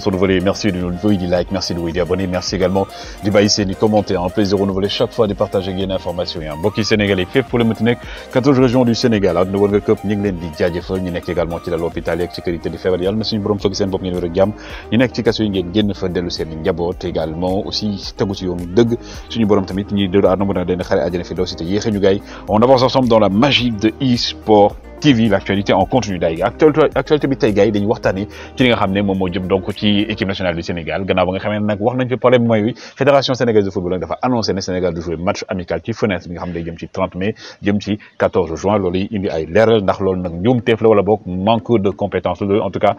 renouveler. Merci de nous like, merci de vous abonner, merci également de baisser les commentaires. Un plaisir renouvelé chaque fois de partager des informations. Mbokki Sénégalais fépp pour le Moutenek 14 régions du Sénégal ak World Cup ñu ngi leen di jaajëfal ñu nekk également ci l'hôpital ak ci kër yi te di feebar yàlla na suñu borom fëgg seen bopp ngeen wér ak jàmm ñu nekk ci kaso yi ngeen génn fa dellu seen njaboot également aussi tegu ci yoonu dëgg suñu borom tamit ñi dëdd àdduna mën a den xare àjjana fi doo si te yéexe ñu gaay on avance ensemble dans la magie de e-sport TV, l'actualité en continu d'ailleurs actualité bi tay gars yi dañuy waxtaanee ci li nga xam ne moom moo jëm donc ci équipe nationale du Sénégal gannaaw ba nga xamee nag wax nañ fi problème mooy fédération sénégalaise de football nag dafa annoncé ne Sénégal du jouer match amical ci fenêtre bi nga xam ne day jëm ci 30 mai jëm ci 14 juin loolu yi indi ay leeral ndax loolu nag njuumteef la wala boog manque de compétence la en tout cas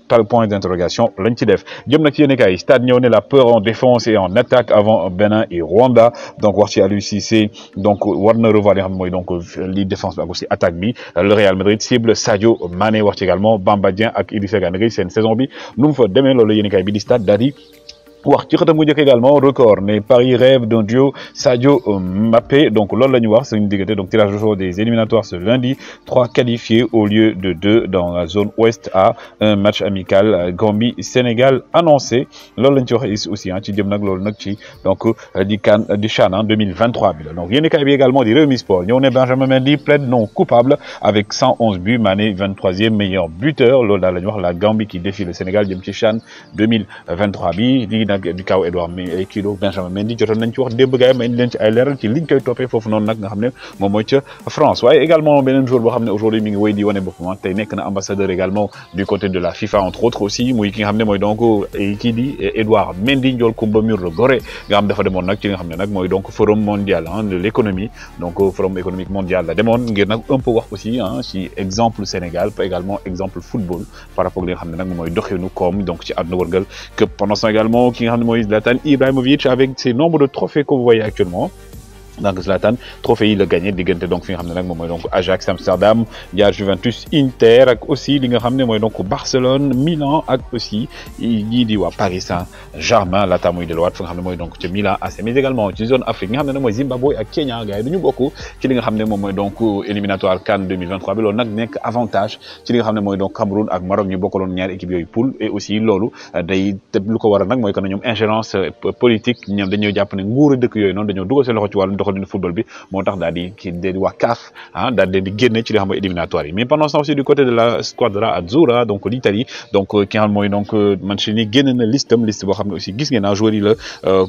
par point d'interrogation lañ ci def jëm nag ci yéen kay stade ñëw ne la peur en défense et en attaque avant Bénin et Rwanda donc wax ci Aliou Cissé donc war na revoir li nga xam ne mooy donc li défense bi ak aussi attaque bi Real Madrid cible Sadio Mané wax ci également Bamba Dieng ak Idrissa Gana Gueye seen saison bi nu mu fa demee loolu yéen kay bi di stade daal di wax ci xëtam bu njëkk également record mais Paris rêve d'un duo Sadio Mbappé donc loolu la ñu wax suñu diggante donc tirage au sort des éliminatoires ce lundi 3 qualifiés au lieu de 2 dans la zone ouest à un match amical Gambie Sénégal annoncé loolu lañ ci wax aussi ci jëm nag loolu nag ci donc di CAN di CHAN 2023 bi la donc yéen kay bi également di Rewmi Sport ñëw ne Benjamin Mendy plaide non coupable avec 111 buts Mané 23e meilleur buteur loolu daal la ñu wax la Gambie qui défie le Sénégal jëm ci CHAN 2023 bi du kaw Edouard kii do Benjamin Mendy jotoon nañ ci wax démb gaay ma indi leen ci ay leeral ci liñ koy toppee foofu noonu nag nga xam ne moom mooy ca France waaye également beneen joueur boo xam ne aujourd'hui mi ngi wéy di wane boppam tey nekk na ambassadeur également du côté de la FIFA entre autres aussi muy ki nga xam ne mooy donc kii di Edouard Mendy Ndiol Koumba Mur de Gorée nga xam dafa demoon nag ci nga xam ne nag mooy donc forum mondial de l'économie donc forum économique mondial la demoon ngir nag un peu wax aussi ci exemple Sénégal pas également exemple football par rapport li nga xam ne nag moom mooy doxinu koom donc ci àdduna wërngal que pendant ce temps également ki nga xam ne mooy Zlatan Ibrahimovic avec ses nombres de trophées que vous voyez actuellement donc Zlatan trophée yi la gagné diggante donc fi nga xam ne nag moom mooy donc Ajax Amsterdam jaar Juventus Inter ak aussi li nga xam ne mooy donc Barcelone Milan ak aussi ñii di waa Paris Saint-Germain laata muy delluwaat fi nga xam ne mooy donc ca Milan AC mais également ci zone Afrique nga xam ne nag mooy Zimbabwe ak Kenya gars yi duñu bokk ci li nga xam ne moom mooy donc éliminatoire CAN 2023 bi loolu nag nekk avantage ci li nga xam ne mooy donc Cameroun ak Maroc ñu bokkaloon ñaari équipe yooyu poule et aussi loolu day lu ko waral nag mooy que ne ñoom ingérence politique ñoom dañoo jàpp ne nguuru dëkk yooyu noonu dañoo dugal seen loxo ci wàllu doxalinu football bi moo tax daal di kii di waa CAF daal di génne ci li nga xam ne éliminatoire yi mais pendant ce temps aussi du côté de la squadra azzurra donc l'Italie donc ki nga xam mooy donc Mancini génn na liste boo xam ne aussi gis ngeen joueurs yi la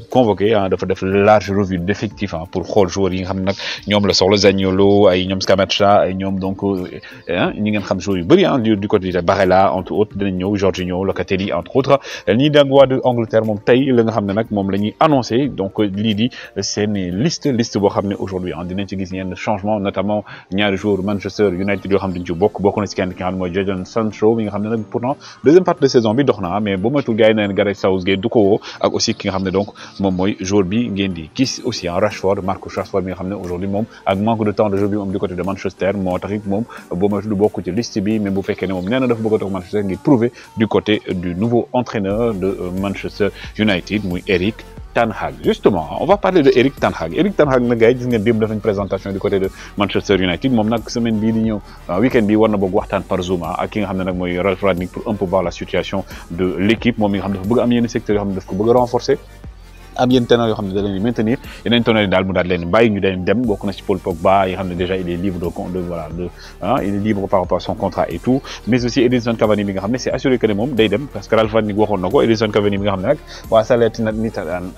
convoqué dafa def large revue d'effectif pour xool joueurs yi nga xam ne nag ñoom la soxla Zaniolo ay ñoom Scamacca ay ñoom donc ñi ngeen xam joueurs yu bëri du côté de Barella entre autres dinañ ñëw Jorginho Locatelli entre autres ñii dag waa de Angleterre moom tey la nga xam ne nag moom la ñuy annoncé donc lii di seen liste boo xam ne aujourd'hui dinañ ci gis yenn changement notamment ñaari joueurs Manchester United yoo xam ne dañ ci bokk na ci kenn ki nga xam ne mooy Jadon Sancho mi nga xam ne nag pourtant deuxième partie de saison bi dox na mais bu matul gars yi neen Gareth Southgate du ko woo ak aussi ki nga xam ne donc moom mooy joueur bi ngeen di gis aussi Rashford Marcus Rashford mi nga xam ne aujourd'hui moom ak manque de temps de jeu bi moom du côté de Manchester moo tax it moom bu matul du bokk ci liste bi mais bu fekkee ne moom nee na dafa bëgg a toog Manchester ngir prouver du côté du nouveau entraîneur de Manchester United muy Eric Ten Hag justement on va parler de Eric Ten Hag nag gars yi gis ngeen démb def nañ présentation du côté de Manchester United moom nag semaine bii di ñëw week-end bi war na boog waxtaan par Zoom ak ki nga xam ne nag mooy Ralf Rangnick pour un peu voir la situation de l'équipe moom mi nga xam ne dafa bëgg am yenn secteurs yoo xam ne daf ko bëgg a renforcer am yenn teneur yoo xam ne da leen di maintenir yeneen teneur yi daal mu daal leen bàyyi ñu dañ dem bokk na ci Paul Pogba yi xam ne déjà il est libre il est libre par rapport à son contrat et tout mais aussi Edinson Cavani bi nga xam ne c'est assuré que ne moom day dem parce que Ralf Rangnick waxoon na ko Edinson Cavani bi nga xam ne nag waa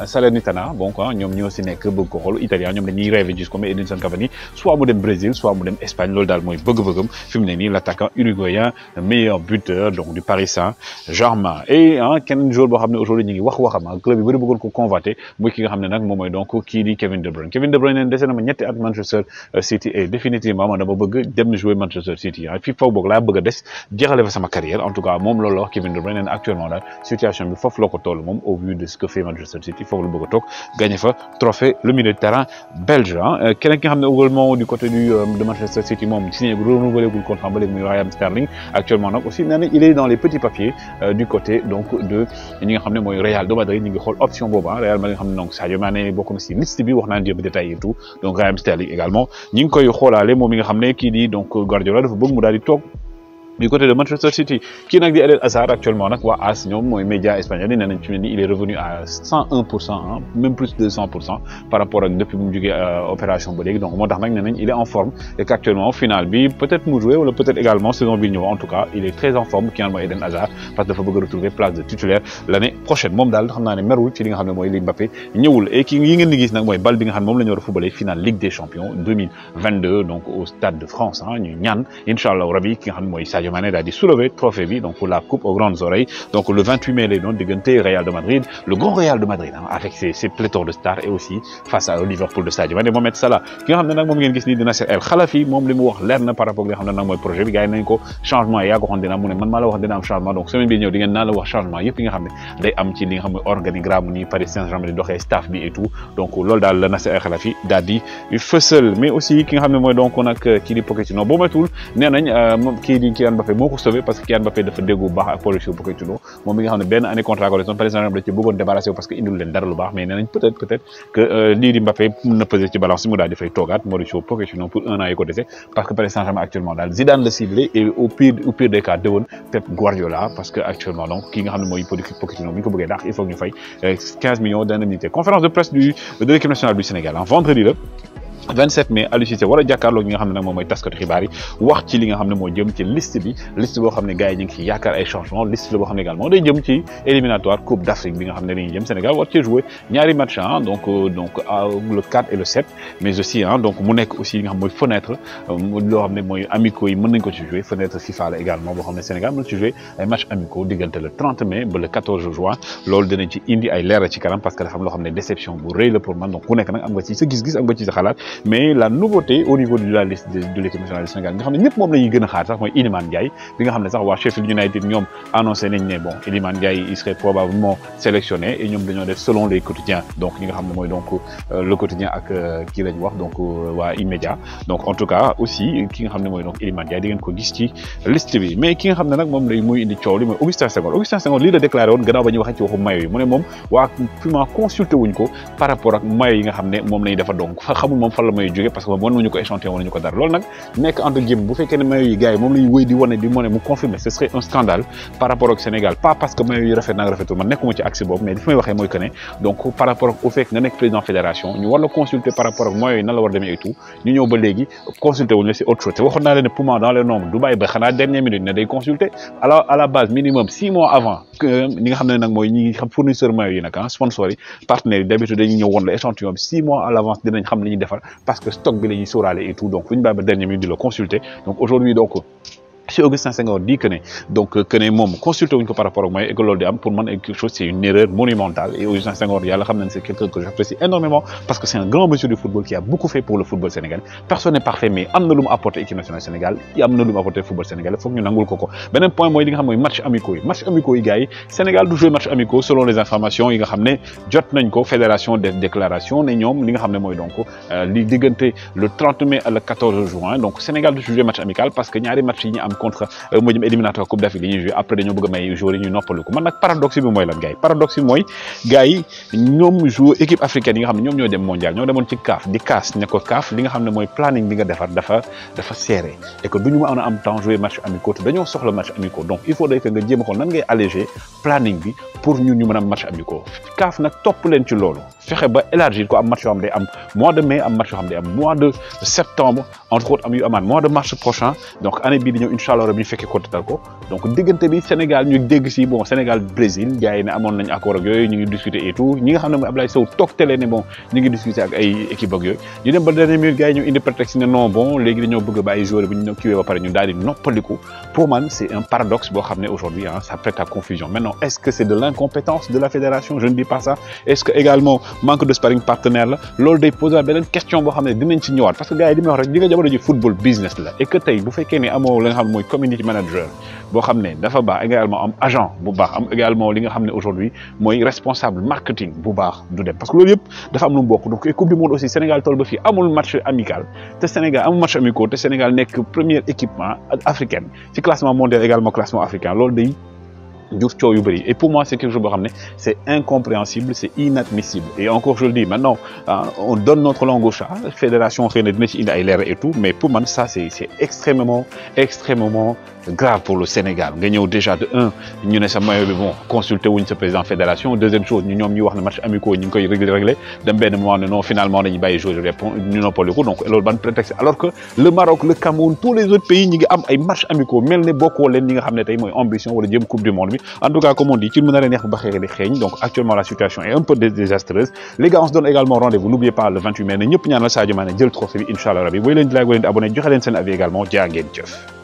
Salernitana donc ñoom ñoo si nekk bëgg ko xool italien ñoom dañuy rêver gis ko mais Edinson Cavani soit mu dem Brésil soit mu dem Espagne loolu daal mooy bëgg-bëggam fi mu ne nii l'attaquant uruguayen meilleur buteur donc du Paris Saint-Germain et keneen joueur boo xam ne aujourd'hui ñu ngi waxam club yi bëri bëggoon ko convoiter muy ki nga xam ne nag moom mooy donc kii di Kevin De Bruyne neen dese na ma ñetti at Manchester City et définitivement man dama bëgg dem jouer Manchester City fii foofu boog laa bëgg a des jeexale fa sama carrière en tout cas moom loolu la wax Kevin De Bruyne neen actuellement daal situation bi foofu la ko toll moom au vu de ce que fait Manchester City foofu la bëgg a toog gagné fa trophée le milieu de terrain belge keneen ki nga xam ne également du côté de Manchester City moom signé renouvelé gul contrat ba léegi muy Raheem Sterling actuellement nag aussi nee na il est dans les petits papiers du côté donc de ñi nga xam ne mooy Real de Madrid ñu ngi xool option boobu Real Madrid xam ne donc Sadio Mané bokk na si liste bi wax naa jëm détail et tout donc Raheem Sterling également ñi ngi koy xoolaale moom mi nga xam ne kii di donc Guardiola dafa bëgg mu daal di toog du côté de Manchester City qui n'a di Eden Hazard actuellement nag waa AS ñoom mooy média espagnol yi nee nañ ci ni il est revenu à 101%, hein, même plus de 100% par rapport ak depuis bu mu jógee opération ba léegi donc moo tax nag nee nañ il est en forme et qu'actuellement final bi peut-être mu jouer wala peut-être également saison bi ñëw en tout cas il est très en forme ki nga xam mooy Eden Hazard parce que dafa bëgg a retrouver place de titulaire l'année prochaine moom daal xam naa ne merul ci li nga xam ne mooy li Mbappé ñëwul et ki yi ngeen di gis nag mooy bal bi nga xam ne moom la ñu war a footballé final Ligue des Champions 2022 donc au Stade de France ah ñu ñaan incha allah rabi ki nga xam ne mooy Sadio Mané daal di soulever trophée bi donc pour la coupe aux grandes oreilles donc le 28 mai lay doon diggante Real de Madrid le grand Real de Madrid hein, avec ses pléthores de stars et aussi face à Liverpool de Sadio Mané Mohamed Salah ki nga xam ne nag moom ngeen gis nii di Nasser El Khelaïfi moom li mu wax leer na par rapport ak li nga xam ne nag mooy projet bi gars yi nañ ko changement yaa ko waxoon dina mu ne man maa la wax dina am changement donc semaine bi ñëw di ngeen naa la wax changement yëpp yi nga xam ne day am ci li nga xam ne organigramme ni Paris Saint-Germain di doxee staff bi et tout donc loolu daal la Nasser El Khelaïfi daal di fësal mais aussi ki nga xam ne mooy donc nag kii di Pochettino boo matul nee nañ kii di Kylian Mbappé moo ko sauvé parce que Kylian Mbappé dafa déggu bu baax ak Mauricio Pochettino moom mi nga xam ne benn année contrat ko Paris Saint-Germain da ci bëggoon débarrassé parce que indul leen dara lu baax mais nee nañ peut-être que lii di Mbappé mën na peser ci balance mu daal di fay toogaat Mauricio Pochettino pour un an yi ko dese parce que Paris Saint-Germain actuellement daal Zidane le ciblé et au pire des cas déwoon Pep Guardiola parce que actuellement donc ki nga xam ne mooy Pochettino mi ko bëggee daax il faut que ñu fay 15 millions d'indemnités conférence de presse de l'équipe nationale du Sénégal en vendredi la 27 mai Aliou Cissé war a jàkkaarloo gi nga xam ne nag moom mooy taskatu xibaar yi wax ci li nga xam ne moo jëm ci liste boo xam ne gars yi ñu ngi ci yaakaar ay changement liste la boo xam ne également day jëm ci éliminatoire Coupe d'Afrique bi nga xam ne dañuy jëm Sénégal war ci jouer ñaari match donc le 4 et le 7 mais aussi donc mu nekk aussi li nga xam mooy fenêtre loo xam ne mooy amicaux yi mën nañ ko ci jouer fenêtre FIFA la également boo xam ne Sénégal mën na ci jouer ay match amicaux diggante le 30 mai ba le 14 juin loolu dinañ ci indi ay leeral ci kanam parce que dafa am loo xam ne déception bu rëy la pour man donc ku nekk nag am nga ci sa gis-gis am nga ci sa xalaat mais la nouveauté au niveau de la liste de l'équipe nationale du Sénégal nga xam ne ñëpp moom la ñuy gën a xaar sax mooy Iliman Ndiaye bi nga xam ne sax waa Sheffield United ñoom annoncé nañ ne bon Iliman Ndiaye il serait probablement sélectionné et ñoom dañoo def selon les quotidiens donc ñi nga xam ne mooy donc le quotidien ak kii lañ wax donc waa Immédiat donc en tout cas aussi ki nga xam ne mooy donc Iliman Ndiaye di ngeen ko gis ci liste bi mais ki nga xam ne nag moom lay muy indi coow li mooy Augustin Senghor lii la déclaré woon gannaaw ba ñuy waxee ci waxu maillot yi mu ne moom waa Puma consulté wuñ ko par rapport ak maillot yi nga xam ne moom lañuy defa donc xamul moom fan la maillot jógee parce que moom mënuñu ko échantillon wala ñu ko dara loolu nag nekk entre guillemets bu fekkee ne maillot yi gars yi moom la ñu wéy di wane di wane mu confirmer ce serait un scandale par rapport ak Sénégal pas parce que maillot yi rafet na rafetul man nekkuma ci axe boobu mais li fi may waxee mooy que ne donc par rapport au fait que nga nekk président fédération ñu war la consulter par rapport ak maillot yi nan la war a demee et tout ñu ñëw ba léegi consulter wuñu la c'est autre chose te waxoon naa leen ne Puma dans les normes du bàyyi ba xanaa dernière minute ne day consulter à la base minimum 6 mois avant que ñi nga xam ne nag mooy ñi xam fournisseur maillot yi nag sponsors yi partenaires yi d'habitude dañuy ñëw woon la échantillon bi 6 mois à l'avance dinañ xam li ñuy defar parce que stock bi la ñuy sóoraale et tout donc fu ñu bàyyi ba dernière minute di la consulter donc aujourd'hui donc si Augustin Senghor dit que ne donc que ne moom consulté wuñ ko par rapport ak mooy et que loolu di am pour man quelque chose c'est une erreur monumentale et Augustin Senghor yàlla xam nañ c'est quelqu'un que j'apprécie énormément parce que c'est un grand monsieur du football qui a beaucoup fait pour le football sénégalais personne n'est parfait mais am na lu mu apporté équipe nationale Sénégal am na lu mu apporté football sénégalais foog ñu nangul ko beneen point mooy li nga xam mooy match amicaux yi gars yi Sénégal du jouer match amicaux selon les informations yi nga xam ne jot nañ ko fédération def déclaration ne ñoom li nga xam ne mooy donc li diggante le 30 mai à le 14 juin donc Sénégal du jouer match amical parce que ñaari match yi ñu am contre moo jëm éliminatoire Coupe d'Afrique yi ñuy joué après dañoo bëgg a may joueurs yi ñuy noppalu ko man nag paradoxe bi mooy lan gars yi paradoxe bi mooy gars yi ñoom joué équipe africaine yi nga xam ne ñoom ñoo dem mondial ñoo demoon ci CAF di CAS ne ko CAF li nga xam ne mooy planning bi nga defar dafa serré et que duñu mën a am temps jouer match amicaux te dañoo soxla match amicaux donc il faudrait que nga jéem a xool nan ngay alléger planning bi pour ñun ñu mën a am match amicaux CAF nag topp leen ci loolu fexe ba élargir ko am match yoo xam day am mois de mai am match yoo xam day am mois de septembre entre autres am yu amaat mois de mars prochain donc année bii di ñëw incha allah bi ñu fekkee ko tatal ko donc diggante bi Sénégal ñu dégg si bon Sénégal Brésil gars yi ne amoon nañ accord ak yooyu ñu ngi discuter et tout ñi nga xam ne mooy Ablaye Sow toog télé ne bon ñu ngi discuter ak ay équipe ak yooyu ñu dem ba dernière minute gars yi ñu indi prétexte ne non bon léegi dañoo bëgg a bàyyi joueur bi ñu kiiwee ba pare ñu daal di noppaliku pour man c'est un paradoxe boo xam ne aujourd'hui ça prête à confusion maintenant est-ce que c'est de l'incompétence de la fédération je ne dis pas ça est-ce que également manque de sparring partenaire la loolu day poser beneen question boo xam ne dinañ ci ñëwaat parce que gars yi di ma wax rek di nga jamono ji football business la et que tey bu fekkee ne amoo la nga xam ne mooy community manager boo xam ne dafa baax également am agent bu baax am également li nga xam ne aujourd'hui mooy responsable marketing bu baax du dem parce que loolu yëpp dafa am lu mu bokk donc et coupe du monde aussi Sénégal toll ba fii amul match amical te Sénégal amul match amicaux te Sénégal nekk première équipement africaine ci classement mondial également classement africain loolu day jur coow yu bëri et pour moi c'est quelque chose boo xam ne c'est incompréhensible c'est inadmissible et encore je le dis maintenant on donne notre langue au chat fédération xëy na dina ci indi ay leer et tout mais pour man ça c'est extrêmement grave pour le Sénégal nga ñëw déjà de un ñu ne sa maillot bi bon consulté wuñ sa président fédération deuxième chose ñu ñoom ñu wax ne match amicaux ñu ngi koy réglé dem benn moment ne non finalement dañuy bàyyi jouer répond ñu noppaliku donc loolu ban prétexte alors que le Maroc le Cameroun tous les autres pays ñi ngi am ay match amicaux mel ne bokkoo leen ñi nga xam ne tey mooy ambition wala jëm coupe du monde bi en tout cas comme on dit ci mën a neex bu baxee di xeeñ donc actuellement la situation est un peu désastreuse les gars on se donne également rendez-vous n'oubliez pas le 28 mai na ñëpp ñaanal Sadio Mané jël trophée bi inchallah rabbi booy leen di like booy leen di abonné joxe leen seen avis également jaa ngeen jëf